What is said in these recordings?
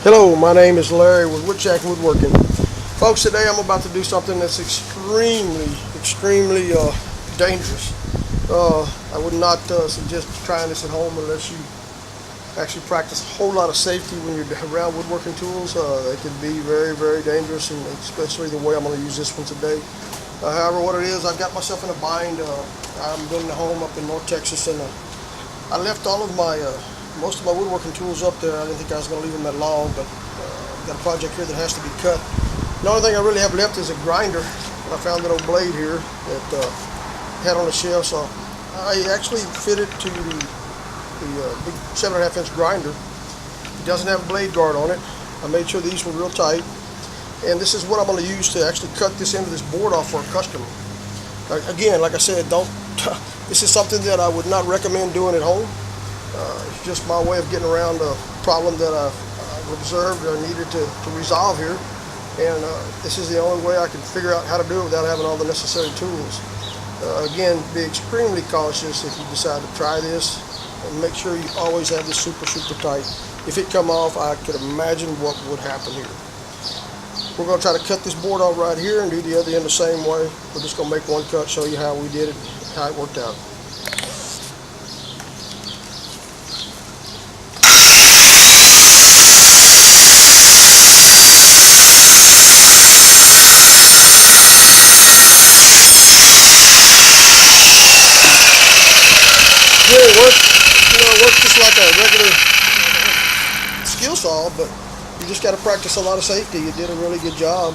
Hello, my name is Larry with Woodjack Woodworking. Folks, today I'm about to do something that's extremely dangerous. I would not suggest trying this at home unless you actually practice a whole lot of safety when you're around woodworking tools. They can be very dangerous, and especially the way I'm going to use this one today. However, what it is, I've got myself in a bind. I'm building a home up in North Texas, and I left all of my most of my woodworking tools up there. I didn't think I was going to leave them that long, but I've got a project here that has to be cut. The only thing I really have left is a grinder. I found an old blade here that had on the shelf, so I actually fit it to the big 7.5-inch grinder. It doesn't have a blade guard on it. I made sure these were real tight, and this is what I'm going to use to actually cut this end of this board off for a customer. Again, like I said, don't. This is something that I would not recommend doing at home. It's just my way of getting around a problem that I've observed or needed to resolve here, and this is the only way I can figure out how to do it without having all the necessary tools. Again, be extremely cautious if you decide to try this, and make sure you always have this super tight. If it come off, I could imagine what would happen here. We're going to try to cut this board off right here and do the other end the same way. We're just going to make one cut, show you how we did it, how it worked out. It works, it works just like a regular skill saw, but you just got to practice a lot of safety. You did a really good job,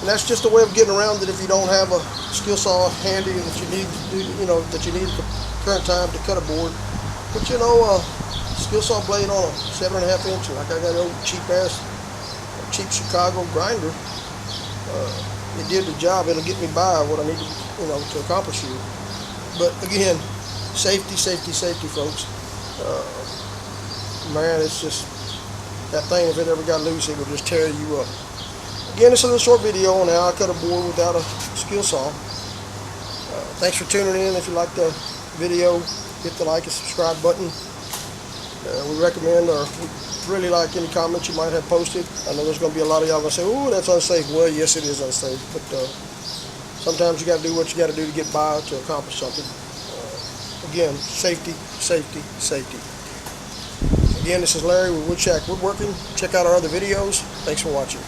and that's just a way of getting around it if you don't have a skill saw handy that you need to do, that you need at the current time to cut a board. But skill saw blade on a 7.5-inch, like I got an old cheap Chicago grinder. It did the job. It'll get me by what I need to accomplish here. But again, safety, folks. Man, it's just that thing. If it ever got loose, it would just tear you up. Again, it's a little short video on how I cut a board without a skill saw. Thanks for tuning in. If you like the video, hit the like and subscribe button. We recommend, or we really like any comments you might have posted. I know there's going to be a lot of y'all going to say, "Ooh, that's unsafe." Well, yes, it is unsafe, but sometimes you got to do what you got to do to get by to accomplish something. Again, safety. Again, this is Larry with Woodjack Woodworking. Check out our other videos. Thanks for watching.